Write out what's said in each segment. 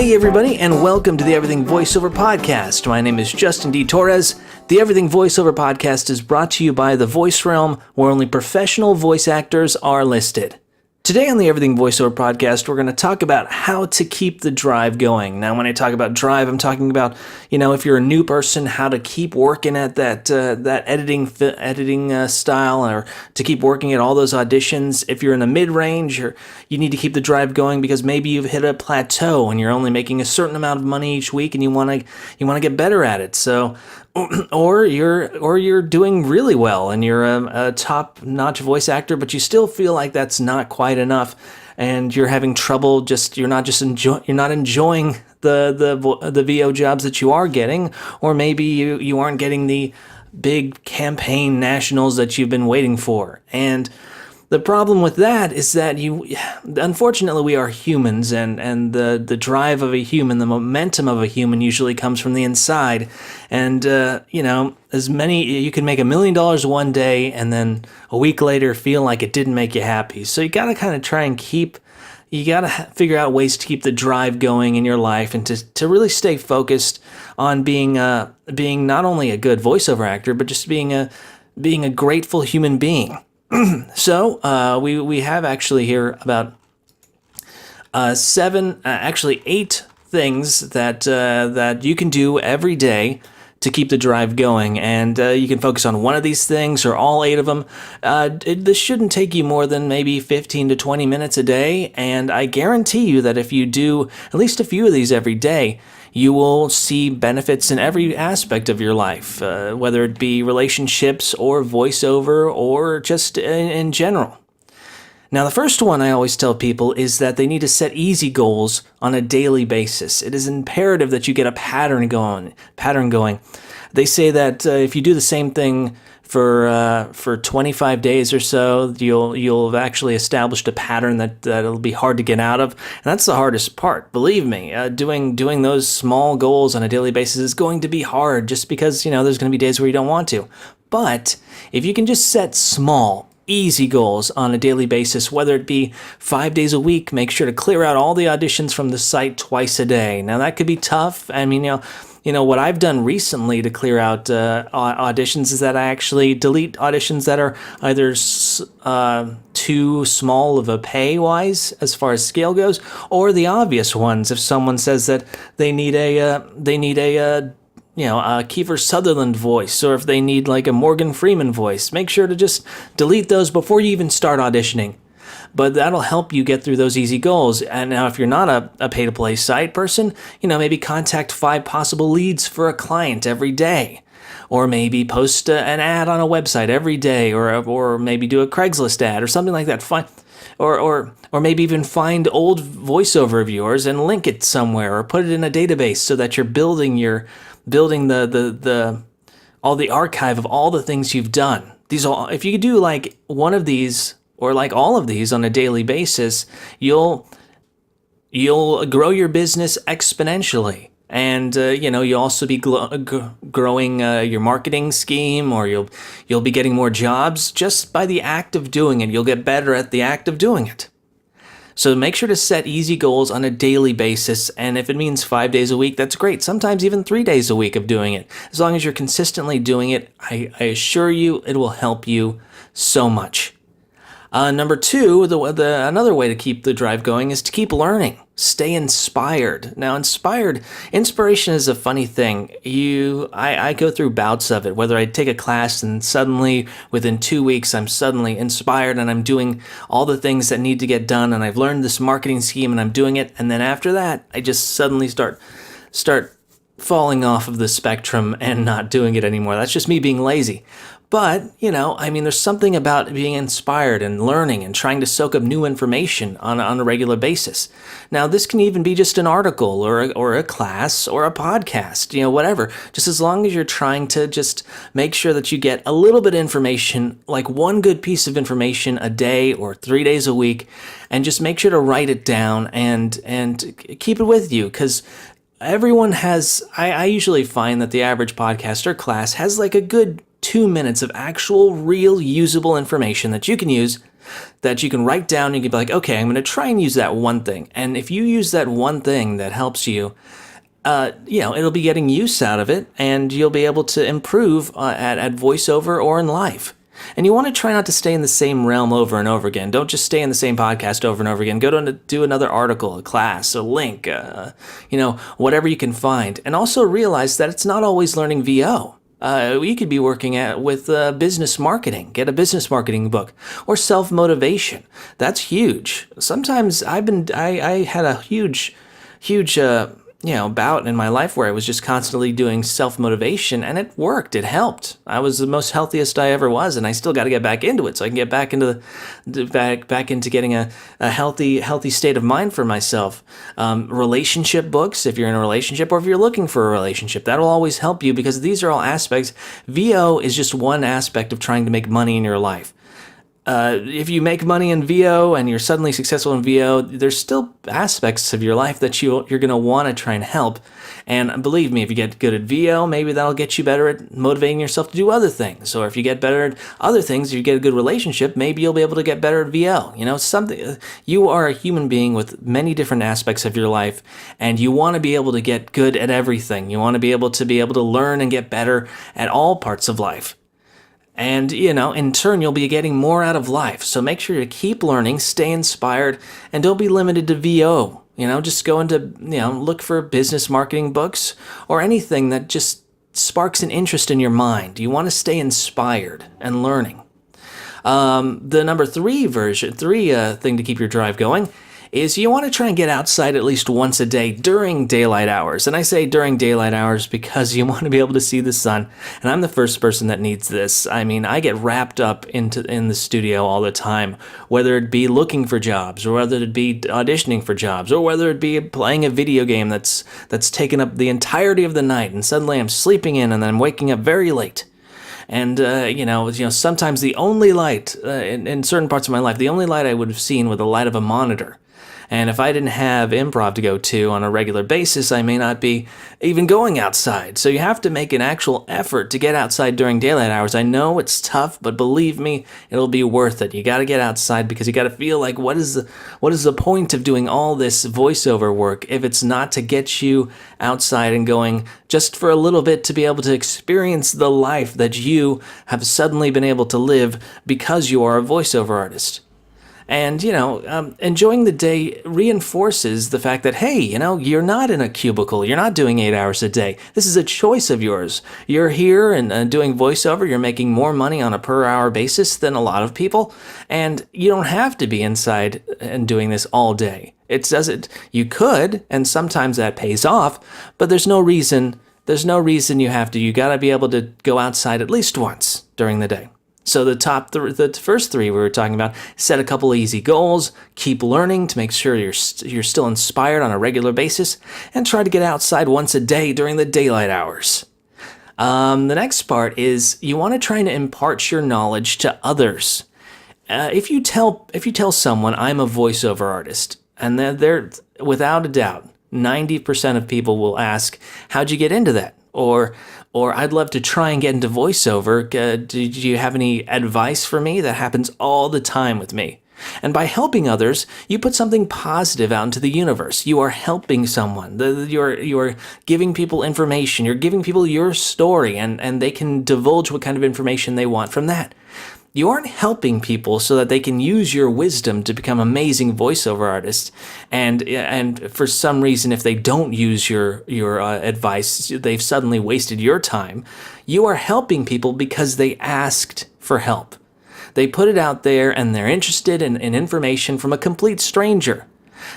Hey everybody, and welcome to the Everything Voiceover Podcast. My name is Justin D. Torres. The Everything Voiceover Podcast is brought to you by the Voice Realm, where only professional voice actors are listed. Today on the Everything Voiceover Podcast, we're going to talk about how to keep the drive going. Now, when I talk about drive, I'm talking about, if you're a new person, how to keep working at that editing style, or to keep working at all those auditions. If you're in the mid-range, you need to keep the drive going because maybe you've hit a plateau and you're only making a certain amount of money each week, and you want to get better at it. So, or you're doing really well and you're a top-notch voice actor, but you still feel like that's not quite enough, and you're having trouble. You're not enjoying the VO jobs that you are getting, or maybe you aren't getting the big campaign nationals that you've been waiting for. And the problem with that is that unfortunately, we are humans, and the drive of a human, the momentum of a human usually comes from the inside. And, you can make $1 million one day and then a week later feel like it didn't make you happy. So you got to kind of try and figure out ways to keep the drive going in your life, and to really stay focused on being not only a good voiceover actor, but just being a grateful human being. So we have actually here about 8 things that you can do every day to keep the drive going, and you can focus on one of these things or all 8 of them. This shouldn't take you more than maybe 15 to 20 minutes a day, and I guarantee you that if you do at least a few of these every day, you will see benefits in every aspect of your life, whether it be relationships or voiceover or just in general. Now, the first one I always tell people is that they need to set easy goals on a daily basis. It is imperative that you get a pattern going. They say that if you do the same thing for 25 days or so, you'll have actually established a pattern that'll be hard to get out of, and that's the hardest part. Believe me, doing those small goals on a daily basis is going to be hard, just because there's going to be days where you don't want to. But if you can just set small, easy goals on a daily basis, whether it be 5 days a week, make sure to clear out all the auditions from the site twice a day. Now that could be tough. I mean, what I've done recently to clear out auditions is that I actually delete auditions that are either too small of a pay-wise as far as scale goes, or the obvious ones. If someone says that they need a Kiefer Sutherland voice, or if they need like a Morgan Freeman voice, make sure to just delete those before you even start auditioning. But that'll help you get through those easy goals. And now if you're not a pay-to-play site person, maybe contact 5 possible leads for a client every day. Or maybe post an ad on a website every day, or maybe do a Craigslist ad or something like that. Or maybe even find old voiceover of yours and link it somewhere, or put it in a database so that you're building all the archive of all the things you've done. If you could do like one of these or like all of these on a daily basis, you'll grow your business exponentially. And you'll also be growing your marketing scheme, or you'll be getting more jobs just by the act of doing it. You'll get better at the act of doing it. So make sure to set easy goals on a daily basis, and if it means 5 days a week, that's great. Sometimes even 3 days a week of doing it. As long as you're consistently doing it, I assure you it will help you so much. Number 2, another way to keep the drive going is to keep learning. Stay inspired. Now, inspiration is a funny thing. I go through bouts of it, whether I take a class and suddenly within 2 weeks I'm suddenly inspired and I'm doing all the things that need to get done, and I've learned this marketing scheme and I'm doing it, and then after that I just suddenly start falling off of the spectrum and not doing it anymore. That's just me being lazy. But, there's something about being inspired and learning and trying to soak up new information on a regular basis. Now, this can even be just an article or a class or a podcast, whatever. Just as long as you're trying to just make sure that you get a little bit of information, like one good piece of information a day or 3 days a week, and just make sure to write it down and keep it with you, because everyone has, I usually find that the average podcaster class has like a good 2 minutes of actual, real, usable information that you can use, that you can write down, and you can be like, okay, I'm going to try and use that one thing. And if you use that one thing that helps you, it'll be getting use out of it, and you'll be able to improve at voiceover or in life. And you want to try not to stay in the same realm over and over again. Don't just stay in the same podcast over and over again. Go to do another article, a class, a link, whatever you can find. And also realize that it's not always learning VO. You could be working with business marketing. Get a business marketing book, or self-motivation. That's huge. Sometimes I had a huge bout in my life where I was just constantly doing self-motivation, and it worked. It helped. I was the most healthiest I ever was, and I still got to get back into it so I can get back into back into getting a healthy state of mind for myself. Relationship books, if you're in a relationship or if you're looking for a relationship, that'll always help you, because these are all aspects. VO is just one aspect of trying to make money in your life. If you make money in VO and you're suddenly successful in VO, there's still aspects of your life that you're going to want to try and help. And believe me, if you get good at VO, maybe that'll get you better at motivating yourself to do other things. Or if you get better at other things, if you get a good relationship, maybe you'll be able to get better at VO. You are a human being with many different aspects of your life, and you want to be able to get good at everything. You want to be able to learn and get better at all parts of life. And, in turn, you'll be getting more out of life. So make sure to keep learning, stay inspired, and don't be limited to VO. Just go into, look for business marketing books or anything that just sparks an interest in your mind. You want to stay inspired and learning. The number three thing to keep your drive going is you want to try and get outside at least once a day during daylight hours. And I say during daylight hours because you want to be able to see the sun. And I'm the first person that needs this. I mean, I get wrapped up in the studio all the time, whether it be looking for jobs, or whether it be auditioning for jobs, or whether it be playing a video game that's taken up the entirety of the night, and suddenly I'm sleeping in and then I'm waking up very late. And, sometimes the only light, in certain parts of my life, the only light I would have seen was the light of a monitor. And if I didn't have improv to go to on a regular basis, I may not be even going outside. So you have to make an actual effort to get outside during daylight hours. I know it's tough, but believe me, it'll be worth it. You got to get outside, because you got to feel like, what is the point of doing all this voiceover work if it's not to get you outside and going just for a little bit, to be able to experience the life that you have suddenly been able to live because you are a voiceover artist. And, enjoying the day reinforces the fact that, hey, you're not in a cubicle. You're not doing 8 hours a day. This is a choice of yours. You're here and doing voiceover. You're making more money on a per hour basis than a lot of people. And you don't have to be inside and doing this all day. You could, and sometimes that pays off, but there's no reason you have to. You got to be able to go outside at least once during the day. So the first three we were talking about: set a couple of easy goals, keep learning to make sure you're still inspired on a regular basis, and try to get outside once a day during the daylight hours. The next part is you want to try to impart your knowledge to others. If you tell someone, I'm a voiceover artist, and they're without a doubt, 90% of people will ask, how'd you get into that? Or I'd love to try and get into voiceover. Do you have any advice for me? That happens all the time with me. And by helping others, you put something positive out into the universe. You are helping someone. You're giving people information. You're giving people your story, and they can divulge what kind of information they want from that. You aren't helping people so that they can use your wisdom to become amazing voiceover artists. And for some reason, if they don't use your advice, they've suddenly wasted your time. You are helping people because they asked for help. They put it out there, and they're interested in information from a complete stranger.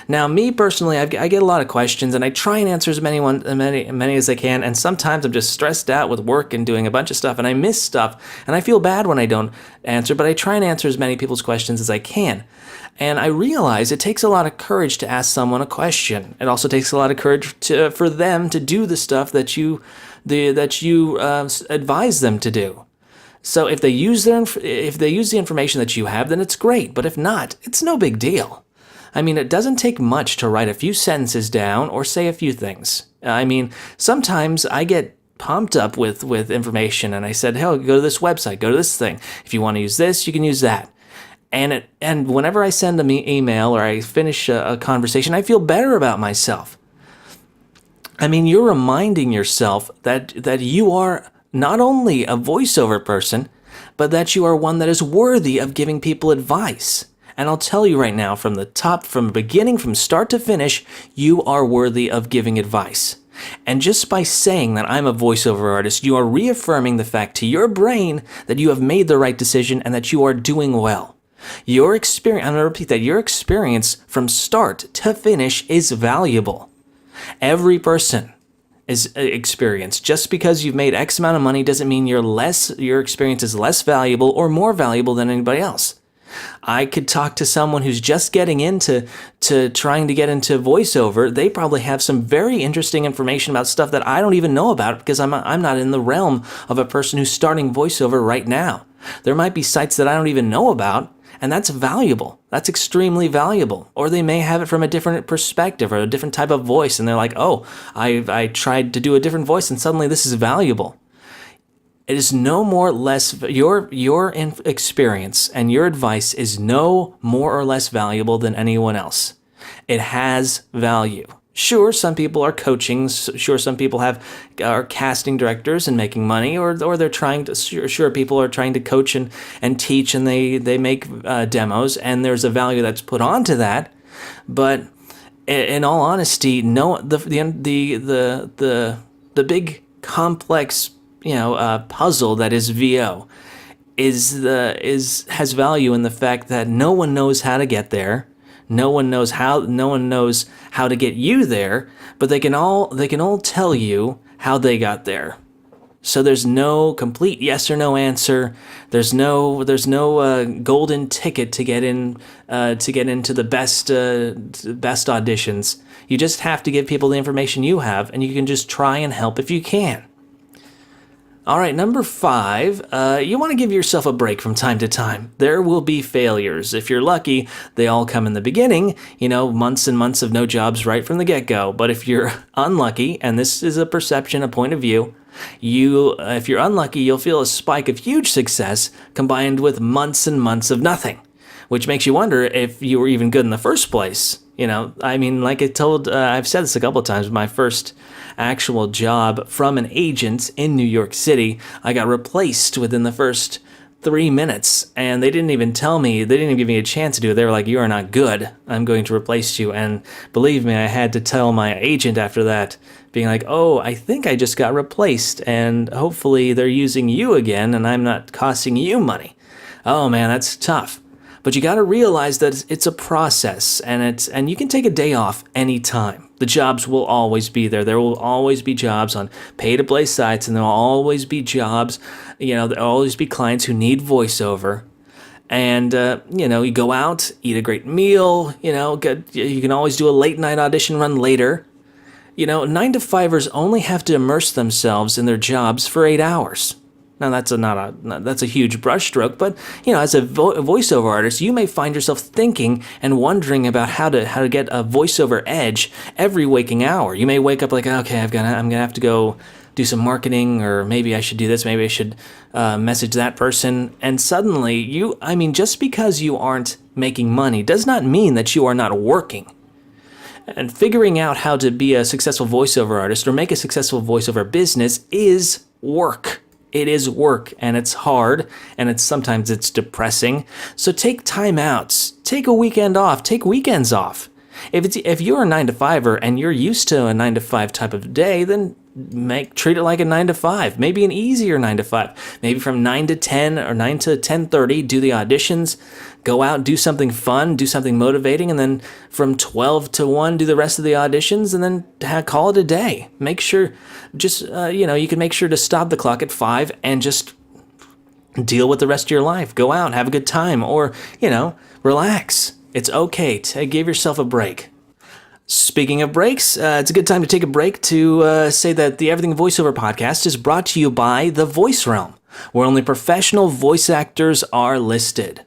Now, me personally, I get a lot of questions, and I try and answer as many as I can, and sometimes I'm just stressed out with work and doing a bunch of stuff, and I miss stuff, and I feel bad when I don't answer, but I try and answer as many people's questions as I can. And I realize it takes a lot of courage to ask someone a question. It also takes a lot of courage for them to do the stuff that you advise them to do. So if they use the information that you have, then it's great, but if not, it's no big deal. I mean, it doesn't take much to write a few sentences down or say a few things. I mean, sometimes I get pumped up with information, and I said, "Hell, go to this website, go to this thing. If you want to use this, you can use that." And whenever I send an email or I finish a conversation, I feel better about myself. I mean, you're reminding yourself that you are not only a voiceover person, but that you are one that is worthy of giving people advice. And I'll tell you right now, from the beginning, from start to finish, you are worthy of giving advice. And just by saying that I'm a voiceover artist, you are reaffirming the fact to your brain that you have made the right decision and that you are doing well. Your experience, I'm going to repeat that, your experience from start to finish is valuable. Every person is experience. Just because you've made X amount of money doesn't mean your experience is less valuable or more valuable than anybody else. I could talk to someone who's just getting into trying to get into voiceover. They probably have some very interesting information about stuff that I don't even know about because I'm not in the realm of a person who's starting voiceover right now. There might be sites that I don't even know about, and that's valuable. That's extremely valuable. Or they may have it from a different perspective or a different type of voice, and they're like, "Oh, I tried to do a different voice, and suddenly this is valuable." It is no more or less, your experience and your advice is no more or less valuable than anyone else. It has value. Sure, some people are coaching. Sure, some people are casting directors and making money, or they're trying to. Sure, people are trying to coach and teach, and they make demos, and there's a value that's put onto that. But in all honesty, no, the big complex puzzle that is VO has value in the fact that no one knows how to get there. No one knows how to get you there, but they can all tell you how they got there. So there's no complete yes or no answer. There's no golden ticket to get into the best auditions. You just have to give people the information you have, and you can just try and help if you can. All right, number 5, you want to give yourself a break from time to time. There will be failures. If you're lucky, they all come in the beginning, months and months of no jobs right from the get-go. But if you're unlucky, and this is a perception, a point of view, if you're unlucky, you'll feel a spike of huge success combined with months and months of nothing, which makes you wonder if you were even good in the first place. I've said this a couple of times, my first actual job from an agent in New York City, I got replaced within the first 3 minutes, and they didn't even tell me, they didn't even give me a chance to do it. They were like, "You are not good. I'm going to replace you." And believe me, I had to tell my agent after that, being like, "Oh, I think I just got replaced, and hopefully they're using you again, and I'm not costing you money." Oh man, that's tough. But you got to realize that it's a process, and you can take a day off anytime. The jobs will always be there. There will always be jobs on pay-to-play sites, and there will always be jobs. There will always be clients who need voiceover. And you go out, eat a great meal. You can always do a late-night audition run later. 9-to-5ers only have to immerse themselves in their jobs for 8 hours. Now, that's a huge brushstroke, but as a voiceover artist, you may find yourself thinking and wondering about how to get a voiceover edge every waking hour. You may wake up like, okay, I'm gonna have to go do some marketing, or maybe I should do this, maybe I should message that person, and suddenly just because you aren't making money does not mean that you are not working. And figuring out how to be a successful voiceover artist or make a successful voiceover business is work. It is work, and it's hard, and sometimes it's depressing. So take time outs. Take a weekend off. Take weekends off. If you're a 9-to-5er and you're used to a 9-to-5 type of day, then treat it like a 9-to-5. Maybe an easier 9-to-5. Maybe from 9 to 10 or 9 to 10:30, do the auditions. Go out, do something fun, do something motivating, and then from 12 to 1, do the rest of the auditions, and then call it a day. Make sure, you can make sure to stop the clock at 5 and just deal with the rest of your life. Go out, have a good time, or, relax. It's okay to give yourself a break. Speaking of breaks, it's a good time to take a break to say that the Everything Voiceover Podcast is brought to you by The Voice Realm, where only professional voice actors are listed.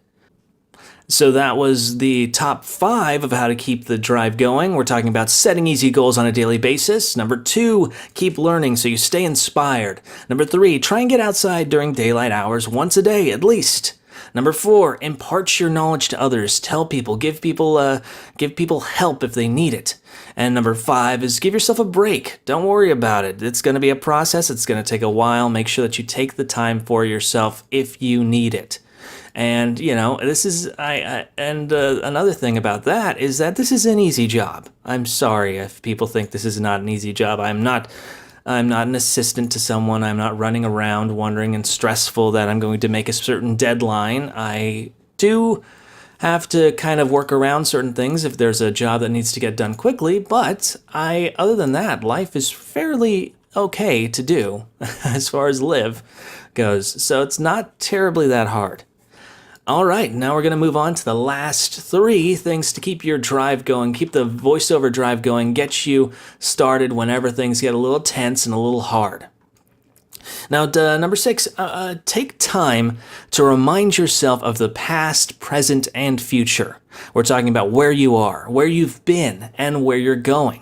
So that was the top 5 of how to keep the drive going. We're talking about setting easy goals on a daily basis. Number 2, keep learning so you stay inspired. Number 3, try and get outside during daylight hours once a day at least. Number 4, impart your knowledge to others. Tell people, give people help if they need it. And number 5 is give yourself a break. Don't worry about it. It's going to be a process. It's going to take a while. Make sure that you take the time for yourself if you need it. And, this is, another thing about that is that this is an easy job. I'm sorry if people think this is not an easy job. I'm not an assistant to someone. I'm not running around wondering and stressful that I'm going to make a certain deadline. I do have to kind of work around certain things if there's a job that needs to get done quickly, but other than that, life is fairly okay to do as far as live goes. So it's not terribly that hard. All right, now we're going to move on to the last 3 things to keep your drive going, keep the voiceover drive going, get you started whenever things get a little tense and a little hard. Now, number 6, take time to remind yourself of the past, present, and future. We're talking about where you are, where you've been, and where you're going.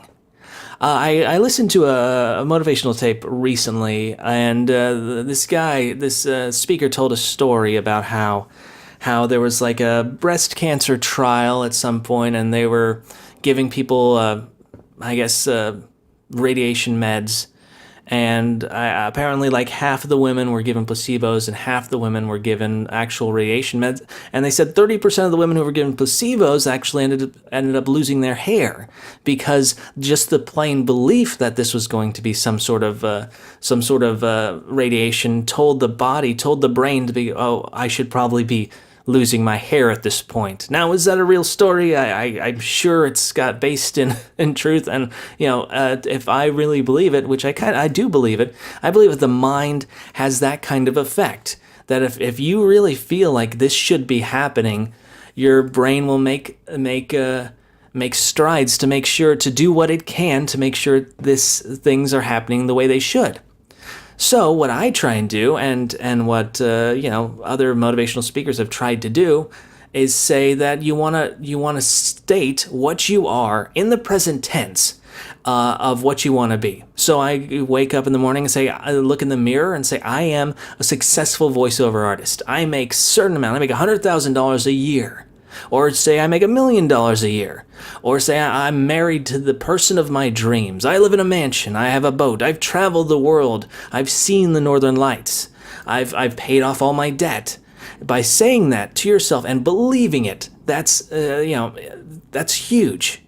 I listened to a motivational tape recently, and this speaker told a story about how there was like a breast cancer trial at some point, and they were giving people, radiation meds. And apparently like half of the women were given placebos and half the women were given actual radiation meds. And they said 30% of the women who were given placebos actually ended up losing their hair because just the plain belief that this was going to be some sort of radiation told the brain to be, oh, I should probably be losing my hair at this point. Now, is that a real story? I'm sure it's got based in truth, and if I really believe it, which I do believe it, I believe that the mind has that kind of effect. That if you really feel like this should be happening, your brain will make strides to make sure to do what it can to make sure things are happening the way they should. So what I try and do, and what other motivational speakers have tried to do, is say that you wanna state what you are in the present tense of what you want to be. So I wake up in the morning and I look in the mirror and say, I am a successful voiceover artist. I make a certain amount. I make $100,000 a year. Or say I make $1 million a year. Or say I'm married to the person of my dreams. I live in a mansion. I have a boat. I've traveled the world. I've seen the Northern Lights. I've paid off all my debt. By saying that to yourself and believing it, that's huge.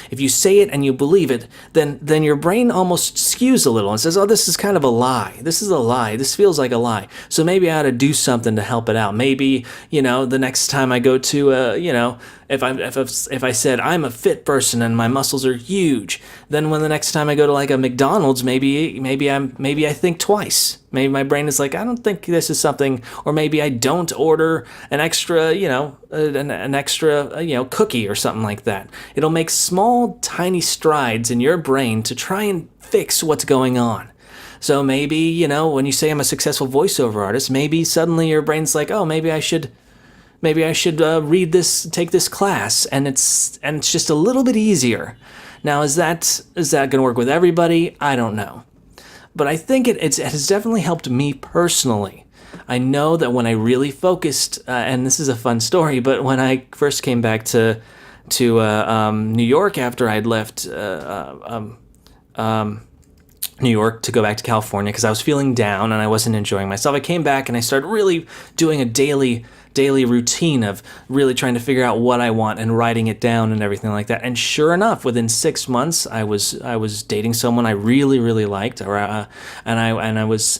If you say it and you believe it, then your brain almost skews a little and says, oh, this is kind of a lie. This is a lie. This feels like a lie. So maybe I ought to do something to help it out. Maybe, the next time I go to, if I said I'm a fit person and my muscles are huge, then when the next time I go to like a McDonald's, maybe I think twice. Maybe my brain is like, I don't think this is something, or maybe I don't order an extra, an extra, cookie or something like that. It'll make small, tiny strides in your brain to try and fix what's going on. So maybe, when you say I'm a successful voiceover artist, maybe suddenly your brain's like, oh, maybe I should read this, take this class, and it's just a little bit easier. Now, is that going to work with everybody? I don't know. But I think it has definitely helped me personally. I know that when I really focused, and this is a fun story, but when I first came back to New York after I'd left New York to go back to California because I was feeling down and I wasn't enjoying myself, I came back and I started really doing a daily routine of really trying to figure out what I want and writing it down and everything like that. And sure enough, within 6 months, I was dating someone I really, really liked, and I was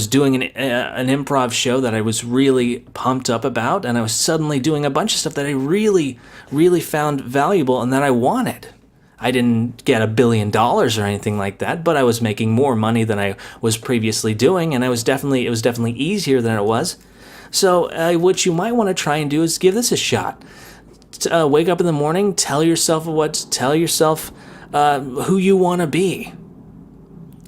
doing an improv show that I was really pumped up about, and I was suddenly doing a bunch of stuff that I really, really found valuable and that I wanted. I didn't get $1 billion or anything like that, but I was making more money than I was previously doing, and it was definitely easier than it was. So what you might want to try and do is give this a shot. Wake up in the morning, tell yourself who you want to be.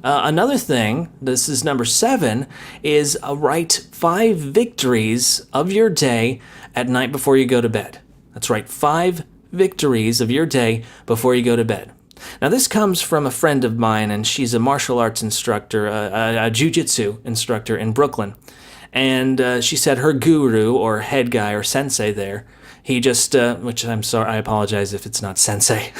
Another thing, this is number 7, is write 5 victories of your day at night before you go to bed. That's right, 5 victories of your day before you go to bed. Now, this comes from a friend of mine, and she's a martial arts instructor, a jiu-jitsu instructor in Brooklyn. And she said her guru or head guy or sensei there, he just, which I'm sorry, I apologize if it's not sensei.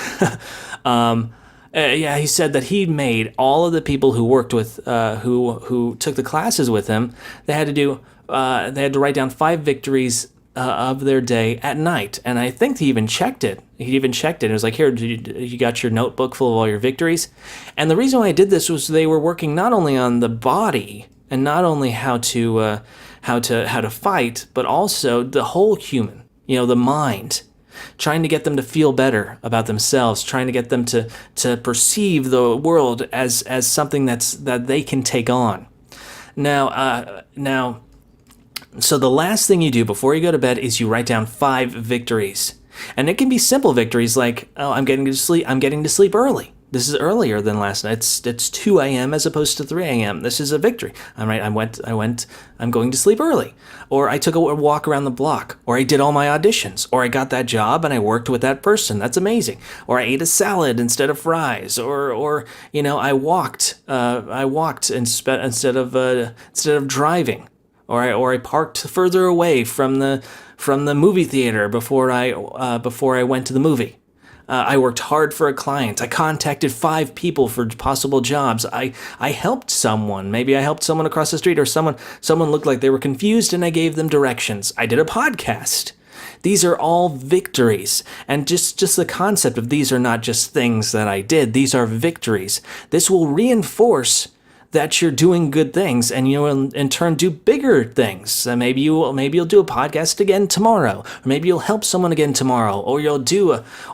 He said that he made all of the people who worked with, who took the classes with him, they had to write down 5 victories of their day at night. And I think he even checked it. It was like, here, you got your notebook full of all your victories. And the reason why I did this was they were working not only on the body and not only how to fight, but also the whole human, the mind, trying to get them to feel better about themselves, trying to get them to perceive the world as something that they can take on. Now, so the last thing you do before you go to bed is you write down 5 victories. And it can be simple victories like, oh, I'm getting to sleep early. This is earlier than last night. It's 2 a.m. as opposed to 3 a.m. This is a victory. I'm going to sleep early. Or I took a walk around the block. Or I did all my auditions. Or I got that job and I worked with that person. That's amazing. Or I ate a salad instead of fries. Or I walked. Instead of driving. Or I parked further away from the movie theater before I went to the movie. I worked hard for a client. I contacted 5 people for possible jobs. I helped someone. Maybe I helped someone across the street, or someone looked like they were confused and I gave them directions. I did a podcast. These are all victories. And just the concept of these are not just things that I did. These are victories. This will reinforce that you're doing good things, and you'll in turn do bigger things. Maybe you'll do a podcast again tomorrow, or maybe you'll help someone again tomorrow, or you'll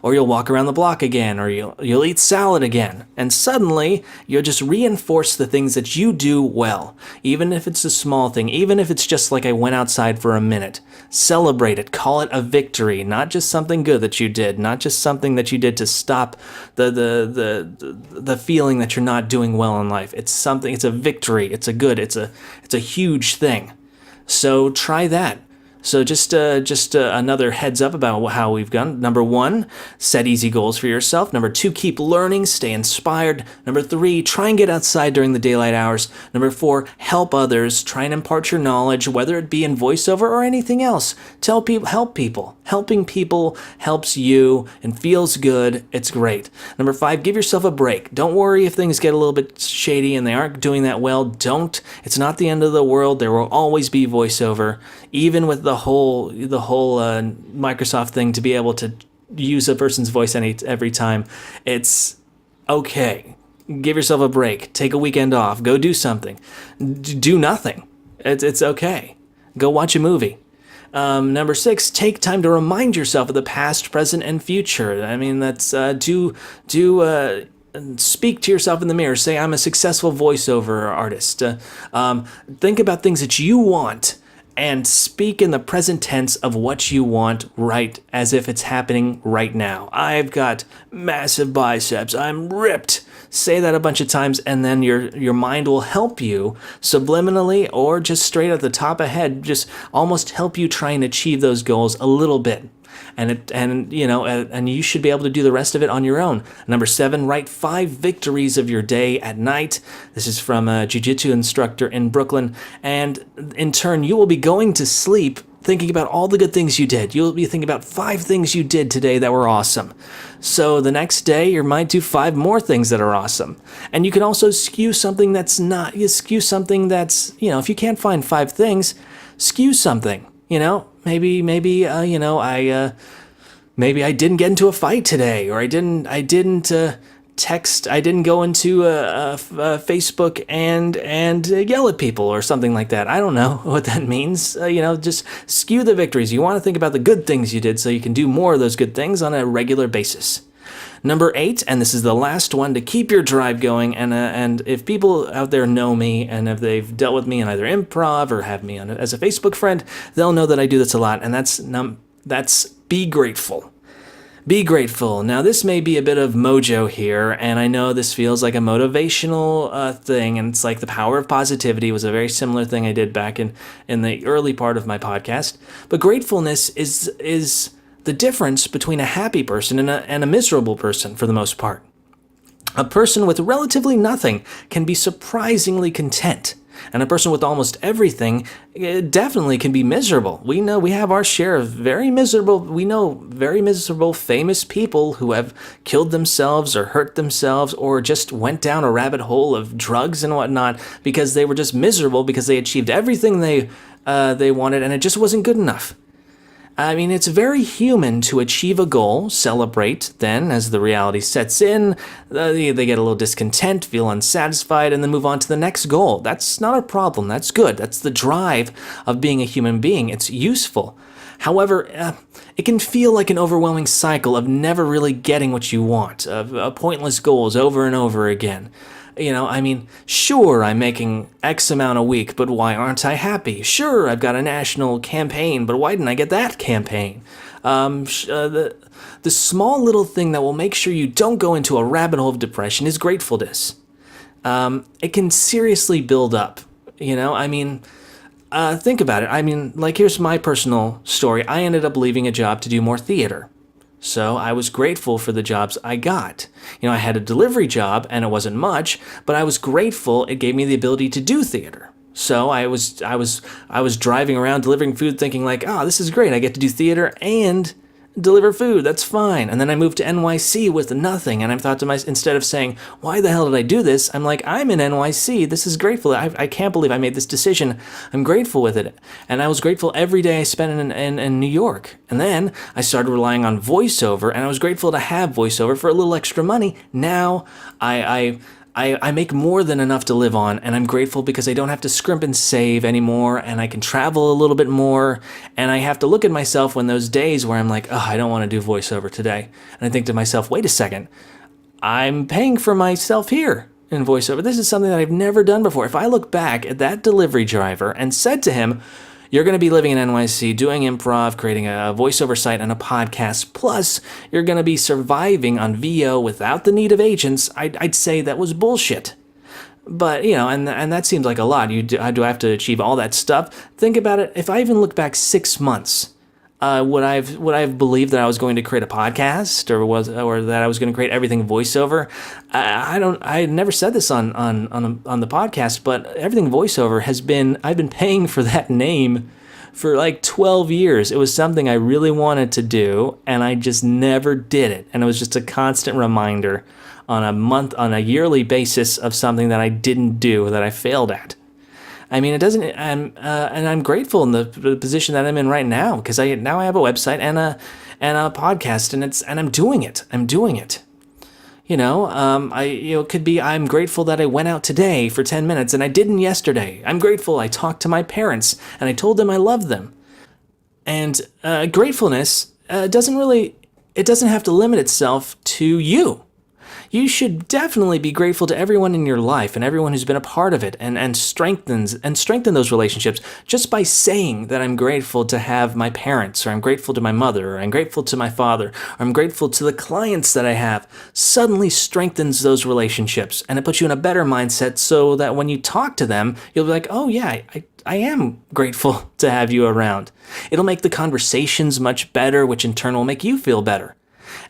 walk around the block again, or you'll eat salad again, and suddenly you'll just reinforce the things that you do well, even if it's a small thing, even if it's just like I went outside for a minute. Celebrate it, call it a victory, not just something good that you did, not just something that you did to stop the feeling that you're not doing well in life. It's a victory. It's a huge thing. So try that. So just another heads up about how we've gone. Number 1, set easy goals for yourself. Number 2, keep learning, stay inspired. Number 3, try and get outside during the daylight hours. Number 4, help others, try and impart your knowledge, whether it be in voiceover or anything else. Help people. Helping people helps you and feels good. It's great. Number 5, give yourself a break. Don't worry if things get a little bit shady and they aren't doing that well. It's not the end of the world. There will always be voiceover, even with the whole Microsoft thing to be able to use a person's voice every time. It's okay. Give yourself a break. Take a weekend off. Go do something. Do nothing. It's okay. Go watch a movie. Number 6, take time to remind yourself of the past, present, and future. I mean, that's speak to yourself in the mirror. Say, I'm a successful voiceover artist. Think about things that you want and speak in the present tense of what you want, right, as if it's happening right now. I've got massive biceps. I'm ripped. Say that a bunch of times, and then your mind will help you subliminally or just straight at the top of head, just almost help you try and achieve those goals a little bit. And you should be able to do the rest of it on your own. Number 7, write 5 victories of your day at night. This is from a jiu-jitsu instructor in Brooklyn. And in turn, you will be going to sleep thinking about all the good things you did. You'll be thinking about 5 things you did today that were awesome. So the next day, you might do 5 more things that are awesome. And you can also skew something that's, if you can't find 5 things, skew something. Maybe I didn't get into a fight today, or I didn't go into Facebook and yell at people or something like that. I don't know what that means. Just skew the victories. You want to think about the good things you did so you can do more of those good things on a regular basis. Number 8, and this is the last one, to keep your drive going. And if people out there know me, and if they've dealt with me in either improv or have me as a Facebook friend, they'll know that I do this a lot. And that's be grateful. Be grateful. Now, this may be a bit of mojo here, and I know this feels like a motivational thing, and it's like the power of positivity was a very similar thing I did back in the early part of my podcast. But gratefulness is the difference between a happy person and a miserable person for the most part. A person with relatively nothing can be surprisingly content. And a person with almost everything definitely can be miserable. We know we have our share of very miserable famous people who have killed themselves or hurt themselves or just went down a rabbit hole of drugs and whatnot because they were just miserable because they achieved everything they wanted and it just wasn't good enough. I mean, it's very human to achieve a goal, celebrate, then, as the reality sets in, they get a little discontent, feel unsatisfied, and then move on to the next goal. That's not a problem. That's good. That's the drive of being a human being. It's useful. However, it can feel like an overwhelming cycle of never really getting what you want, of pointless goals over and over again. Sure, I'm making X amount a week, but why aren't I happy? Sure, I've got a national campaign, but why didn't I get that campaign? The small little thing that will make sure you don't go into a rabbit hole of depression is gratefulness. It can seriously build up, think about it. Here's my personal story. I ended up leaving a job to do more theater. So I was grateful for the jobs I got. I had a delivery job and it wasn't much, but I was grateful it gave me the ability to do theater. So I was driving around delivering food thinking like, this is great. I get to do theater and deliver food. That's fine. And then I moved to NYC with nothing. And I thought to myself, instead of saying, why the hell did I do this? I'm like, I'm in NYC. This is grateful. I can't believe I made this decision. I'm grateful with it. And I was grateful every day I spent in New York. And then I started relying on voiceover, and I was grateful to have voiceover for a little extra money. Now I make more than enough to live on, and I'm grateful because I don't have to scrimp and save anymore, and I can travel a little bit more, and I have to look at myself when those days where I'm like, I don't want to do voiceover today. And I think to myself, wait a second, I'm paying for myself here in voiceover. This is something that I've never done before. If I look back at that delivery driver and said to him, you're going to be living in NYC, doing improv, creating a voiceover site and a podcast, plus you're going to be surviving on VO without the need of agents, I'd say that was bullshit. But, and that seems like a lot. Do I have to achieve all that stuff? Think about it. If I even look back 6 months, would I have believed that I was going to create a podcast or that I was going to create Everything Voiceover? I never said this on the podcast, but Everything Voiceover I've been paying for that name for like 12 years. It was something I really wanted to do, and I just never did it. And it was just a constant reminder on a yearly basis of something that I didn't do, that I failed at. And I'm grateful in the position that I'm in right now because I have a website and a podcast, and I'm doing it. It could be I'm grateful that I went out today for 10 minutes and I didn't yesterday. I'm grateful I talked to my parents and I told them I love them. And gratefulness doesn't have to limit itself to you. You should definitely be grateful to everyone in your life and everyone who's been a part of it and strengthen those relationships just by saying that I'm grateful to have my parents, or I'm grateful to my mother, or I'm grateful to my father, or I'm grateful to the clients that I have. Suddenly strengthens those relationships, and it puts you in a better mindset so that when you talk to them, you'll be like, oh yeah, I am grateful to have you around. It'll make the conversations much better, which in turn will make you feel better.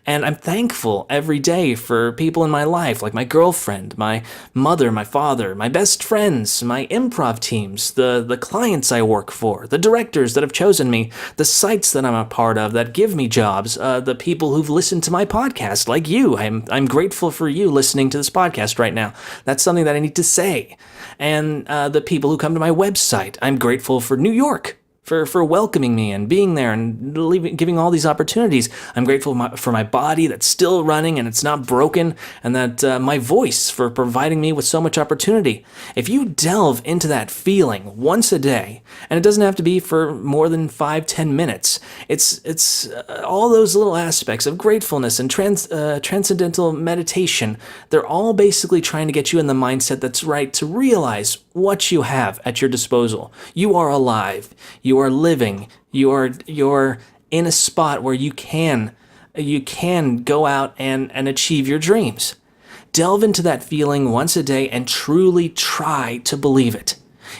And I'm thankful every day for people in my life, like my girlfriend, my mother, my father, my best friends, my improv teams, the clients I work for, the directors that have chosen me, the sites that I'm a part of that give me jobs, the people who've listened to my podcast, like you. I'm grateful for you listening to this podcast right now. That's something that I need to say. And the people who come to my website. I'm grateful for New York. For welcoming me and being there and giving all these opportunities. I'm grateful for my body that's still running and it's not broken, and that my voice for providing me with so much opportunity. If you delve into that feeling once a day, and it doesn't have to be for more than 5-10 minutes, it's all those little aspects of gratefulness and transcendental meditation. They're all basically trying to get you in the mindset that's right to realize what you have at your disposal. You are alive. You are living. You're in a spot where you can go out and achieve your dreams. Delve into that feeling once a day and truly try to believe it.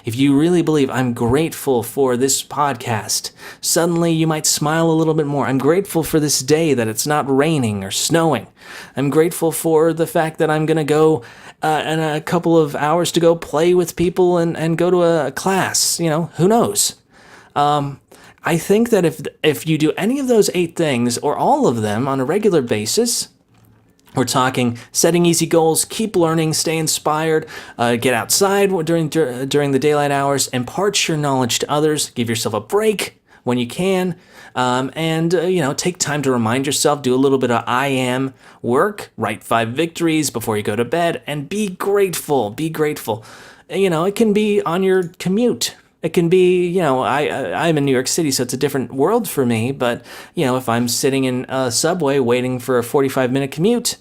If you really believe, I'm grateful for this podcast, suddenly you might smile a little bit more. I'm grateful for this day that it's not raining or snowing. I'm grateful for the fact that I'm going to go in a couple of hours to go play with people and go to a class. Who knows? I think that if you do any of those 8 things or all of them on a regular basis, we're talking setting easy goals, keep learning, stay inspired, get outside during the daylight hours, impart your knowledge to others, give yourself a break when you can, and take time to remind yourself, do a little bit of I am work, write 5 victories before you go to bed, and be grateful. Be grateful. It can be on your commute. It can be, I'm in New York City, so it's a different world for me. But, if I'm sitting in a subway waiting for a 45-minute commute,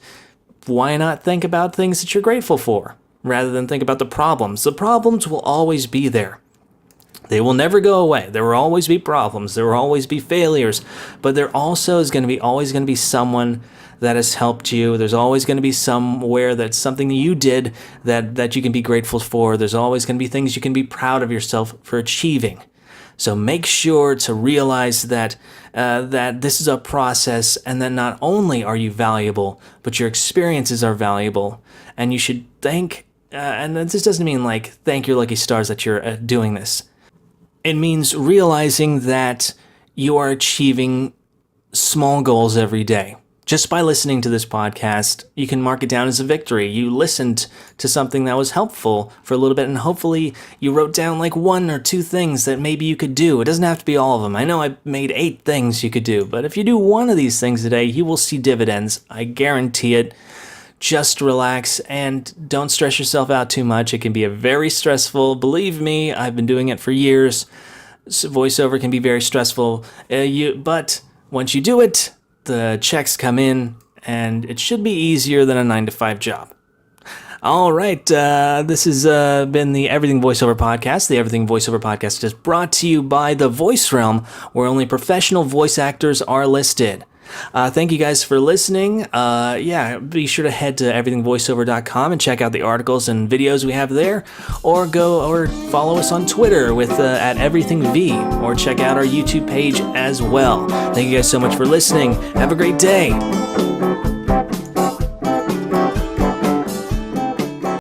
why not think about things that you're grateful for rather than think about the problems? The problems will always be there. They will never go away. There will always be problems. There will always be failures. But there also is always going to be someone that has helped you. There's always going to be somewhere that's something that you did that you can be grateful for. There's always going to be things you can be proud of yourself for achieving. So make sure to realize that this is a process, and that not only are you valuable, but your experiences are valuable. And you should thank, and this doesn't mean thank your lucky stars that you're doing this. It means realizing that you are achieving small goals every day. Just by listening to this podcast, you can mark it down as a victory. You listened to something that was helpful for a little bit, and hopefully you wrote down 1 or 2 things that maybe you could do. It doesn't have to be all of them. I know I made 8 things you could do, but if you do one of these things today, you will see dividends. I guarantee it. Just relax and don't stress yourself out too much. It can be very stressful. Believe me, I've been doing it for years. Voiceover can be very stressful, but once you do it, the checks come in, and it should be easier than a 9-to-5 job. All right, this has been the Everything Voiceover Podcast. The Everything Voiceover Podcast is brought to you by the Voice Realm, where only professional voice actors are listed. Thank you guys for listening. Be sure to head to everythingvoiceover.com and check out the articles and videos we have there, or follow us on Twitter with at everythingv, or check out our YouTube page as well. Thank you guys so much for listening. Have a great day.